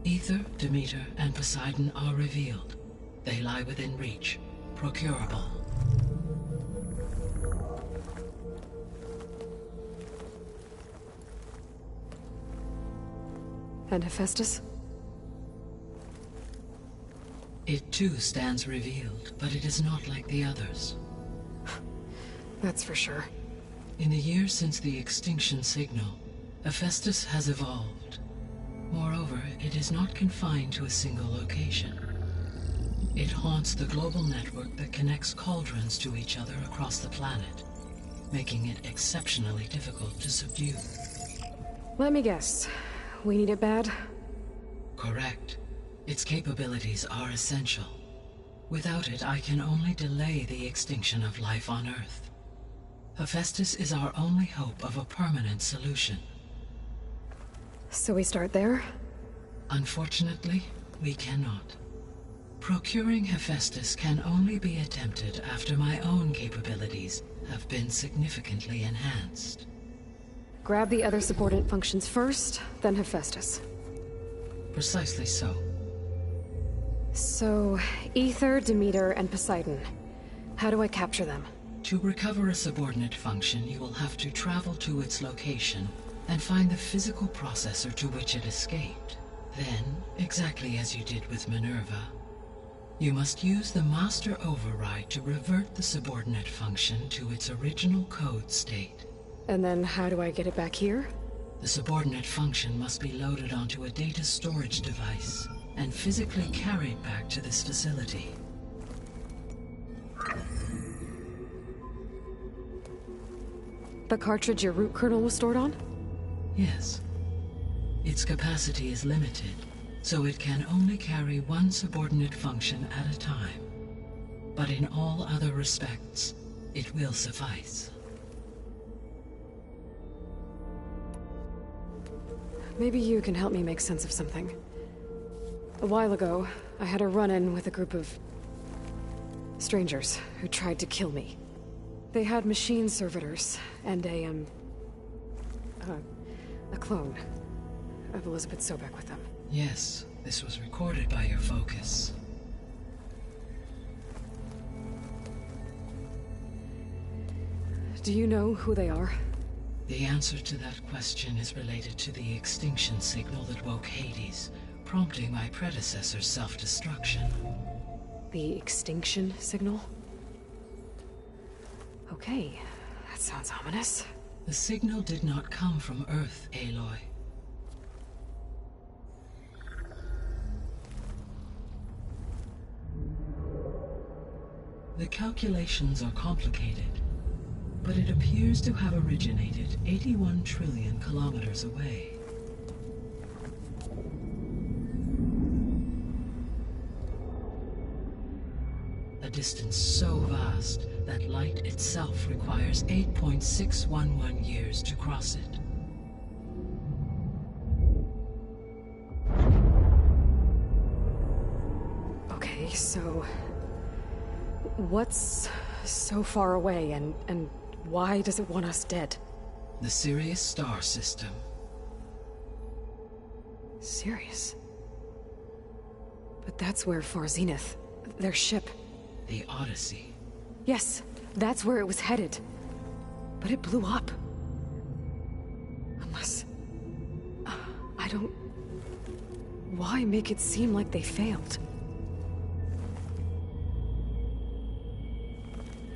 Ether, Demeter, and Poseidon are revealed. They lie within reach. Procurable. And Hephaestus? It too stands revealed, but it is not like the others. That's for sure. In the years since the extinction signal, Hephaestus has evolved. Moreover, it is not confined to a single location. It haunts the global network that connects cauldrons to each other across the planet, making it exceptionally difficult to subdue. Let me guess. We need it bad? Correct. Its capabilities are essential. Without it, I can only delay the extinction of life on Earth. Hephaestus is our only hope of a permanent solution. So we start there? Unfortunately, we cannot. Procuring Hephaestus can only be attempted after my own capabilities have been significantly enhanced. Grab the other subordinate functions first, then Hephaestus. Precisely so. So, Ether, Demeter, and Poseidon. How do I capture them? To recover a subordinate function, you will have to travel to its location and find the physical processor to which it escaped. Then, exactly as you did with Minerva, you must use the master override to revert the subordinate function to its original code state. And then how do I get it back here? The subordinate function must be loaded onto a data storage device and physically carried back to this facility. The cartridge your root kernel was stored on? Yes. Its capacity is limited, so it can only carry one subordinate function at a time. But in all other respects, it will suffice. Maybe you can help me make sense of something. A while ago, I had a run-in with a group of strangers who tried to kill me. They had machine servitors and a clone of Elizabeth Sobek with them. Yes, this was recorded by your focus. Do you know who they are? The answer to that question is related to the extinction signal that woke Hades, prompting my predecessor's self-destruction. The extinction signal? Okay, that sounds ominous. The signal did not come from Earth, Aloy. The calculations are complicated, but it appears to have originated 81 trillion kilometers away. A distance so vast that light itself requires 8.611 years to cross it. Okay, so what's so far away and why does it want us dead? The Sirius star system. Sirius? But that's where Far Zenith, their ship. The Odyssey. Yes, that's where it was headed. But it blew up. Unless... I don't... Why make it seem like they failed?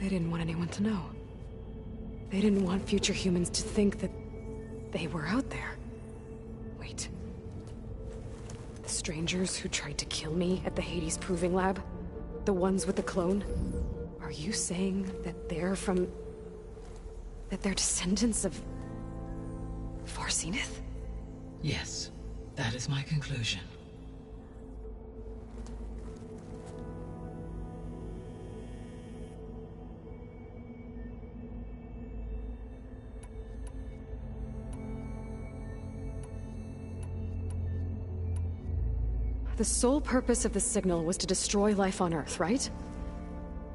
They didn't want anyone to know. They didn't want future humans to think that they were out there. Wait. The strangers who tried to kill me at the Hades Proving Lab? The ones with the clone? Are you saying that they're from... that they're descendants of... Far Zenith? Yes, that is my conclusion. The sole purpose of the signal was to destroy life on Earth, right?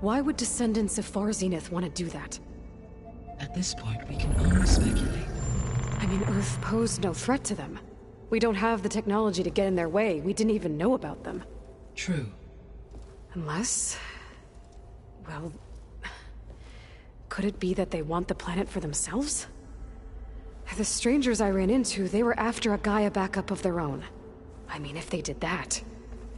Why would descendants of Far Zenith want to do that? At this point, we can only speculate. I mean, Earth posed no threat to them. We don't have the technology to get in their way. We didn't even know about them. True. Unless... well... could it be that they want the planet for themselves? The strangers I ran into, they were after a Gaia backup of their own. I mean, if they did that...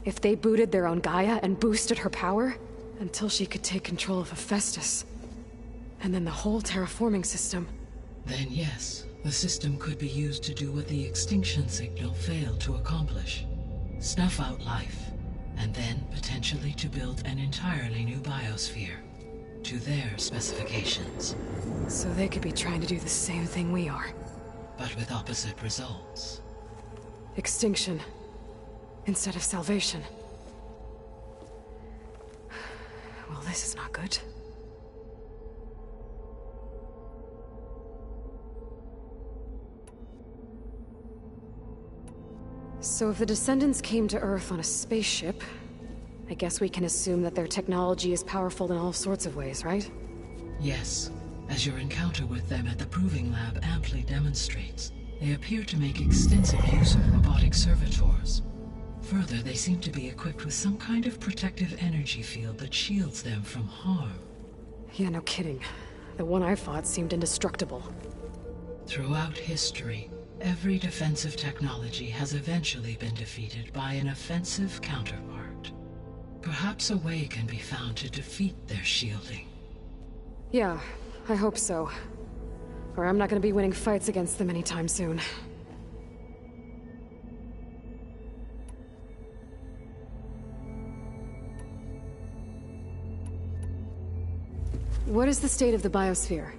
if they booted their own Gaia and boosted her power... until she could take control of Hephaestus... and then the whole terraforming system... Then yes, The system could be used to do what the extinction signal failed to accomplish. Snuff out life, and then potentially to build an entirely new biosphere, to their specifications. So they could be trying to do the same thing we are. But with opposite results. Extinction, instead of salvation. Well, this is not good. So if the Descendants came to Earth on a spaceship, I guess we can assume that their technology is powerful in all sorts of ways, right? Yes, as your encounter with them at the Proving Lab amply demonstrates, they appear to make extensive use of robotic servitors. Further, they seem to be equipped with some kind of protective energy field that shields them from harm. Yeah, no kidding. The one I fought seemed indestructible. Throughout history, every defensive technology has eventually been defeated by an offensive counterpart. Perhaps a way can be found to defeat their shielding. Yeah, I hope so. Or I'm not gonna be winning fights against them anytime soon. What is the state of the biosphere?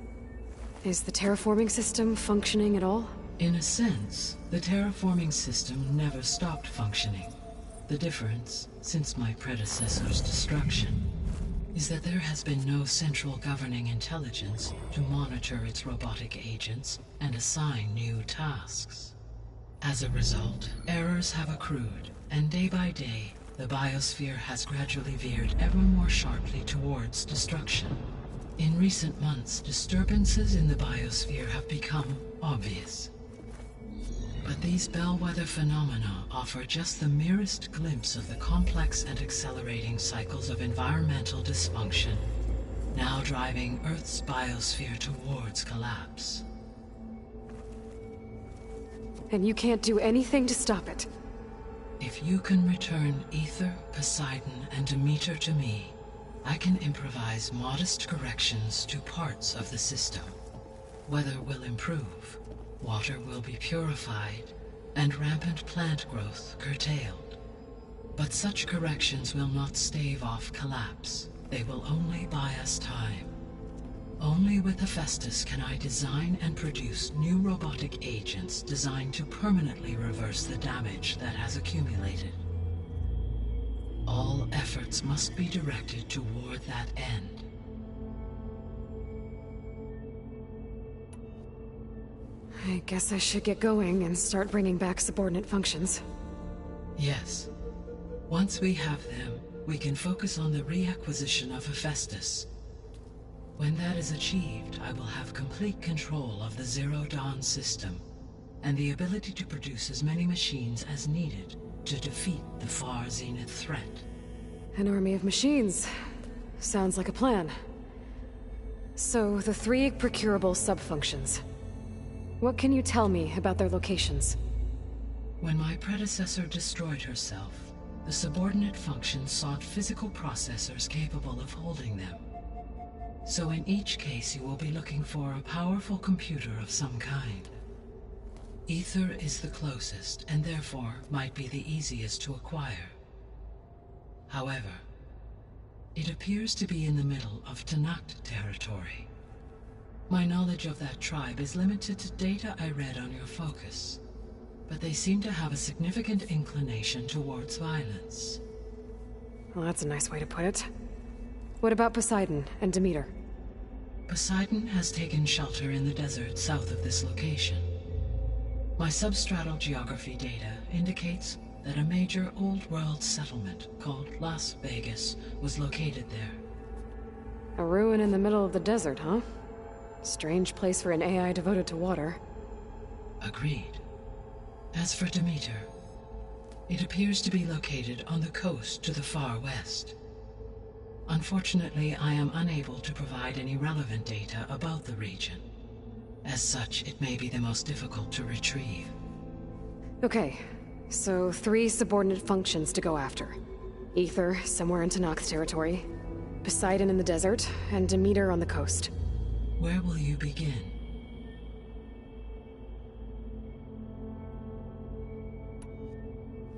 Is the terraforming system functioning at all? In a sense, the terraforming system never stopped functioning. The difference, since my predecessor's destruction, is that there has been no central governing intelligence to monitor its robotic agents and assign new tasks. As a result, errors have accrued, and day by day, the biosphere has gradually veered ever more sharply towards destruction. In recent months, disturbances in the biosphere have become obvious. But these bellwether phenomena offer just the merest glimpse of the complex and accelerating cycles of environmental dysfunction, now driving Earth's biosphere towards collapse. And you can't do anything to stop it? If you can return Ether, Poseidon, and Demeter to me, I can improvise modest corrections to parts of the system. Weather will improve. Water will be purified, and rampant plant growth curtailed. But such corrections will not stave off collapse. They will only buy us time. Only with Hephaestus can I design and produce new robotic agents designed to permanently reverse the damage that has accumulated. All efforts must be directed toward that end. I guess I should get going and start bringing back subordinate functions. Yes. Once we have them, we can focus on the reacquisition of Hephaestus. When that is achieved, I will have complete control of the Zero Dawn system, and the ability to produce as many machines as needed to defeat the far zenith threat. An army of machines. Sounds like a plan. So, the 3 procurable sub-functions. What can you tell me about their locations? When my predecessor destroyed herself, the subordinate functions sought physical processors capable of holding them. So in each case you will be looking for a powerful computer of some kind. Ether is the closest, and therefore might be the easiest to acquire. However, it appears to be in the middle of Tanakh territory. My knowledge of that tribe is limited to data I read on your focus, but they seem to have a significant inclination towards violence. Well, that's a nice way to put it. What about Poseidon and Demeter? Poseidon has taken shelter in the desert south of this location. My substratal geography data indicates that a major old-world settlement called Las Vegas was located there. A ruin in the middle of the desert, huh? Strange place for an AI devoted to water. Agreed. As for Demeter, it appears to be located on the coast to the far west. Unfortunately, I am unable to provide any relevant data about the region. As such, it may be the most difficult to retrieve. Okay, so 3 subordinate functions to go after. Ether, somewhere in Tanakh territory, Poseidon in the desert, and Demeter on the coast. Where will you begin?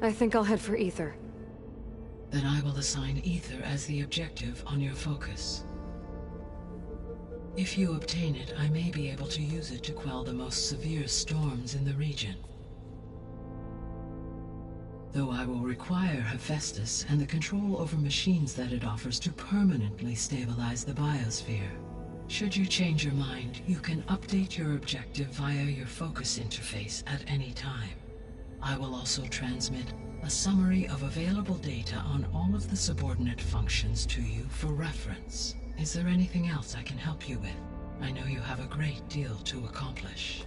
I think I'll head for Ether. Then I will assign Ether as the objective on your focus. If you obtain it, I may be able to use it to quell the most severe storms in the region. Though I will require Hephaestus and the control over machines that it offers to permanently stabilize the biosphere. Should you change your mind, you can update your objective via your focus interface at any time. I will also transmit a summary of available data on all of the subordinate functions to you for reference. Is there anything else I can help you with? I know you have a great deal to accomplish.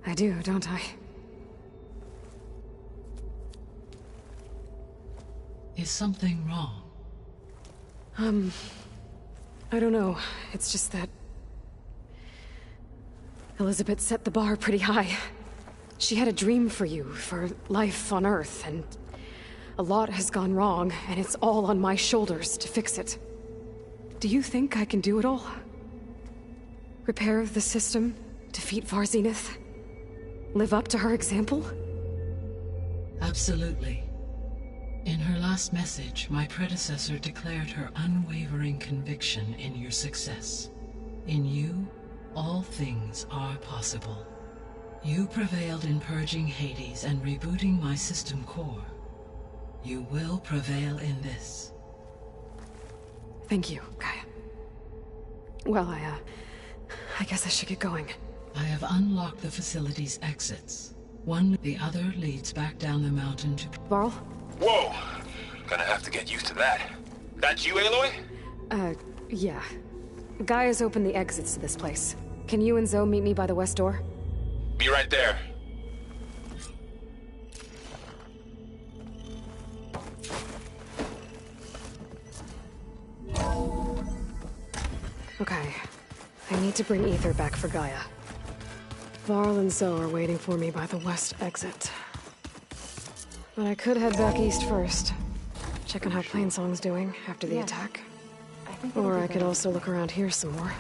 I do, don't I? Is something wrong? I don't know. It's just that... Elizabeth set the bar pretty high. She had a dream for you, for life on Earth, and... a lot has gone wrong, and it's all on my shoulders to fix it. Do you think I can do it all? Repair the system? Defeat Varzenith? Live up to her example? Absolutely. In her last message, my predecessor declared her unwavering conviction in your success. In you, all things are possible. You prevailed in purging Hades and rebooting my system core. You will prevail in this. Thank you, Gaia. Well, I guess I should get going. I have unlocked the facility's exits. One, the other leads back down the mountain to... Varl? Whoa! Gonna have to get used to that. That's you, Aloy? Yeah. Gaia's opened the exits to this place. Can you and Zoe meet me by the west door? Be right there. Okay. I need to bring Ether back for Gaia. Varl and Zoe are waiting for me by the west exit. But I could head back east first. Check on how Plainsong's doing after the attack. Or I could also look around here some more.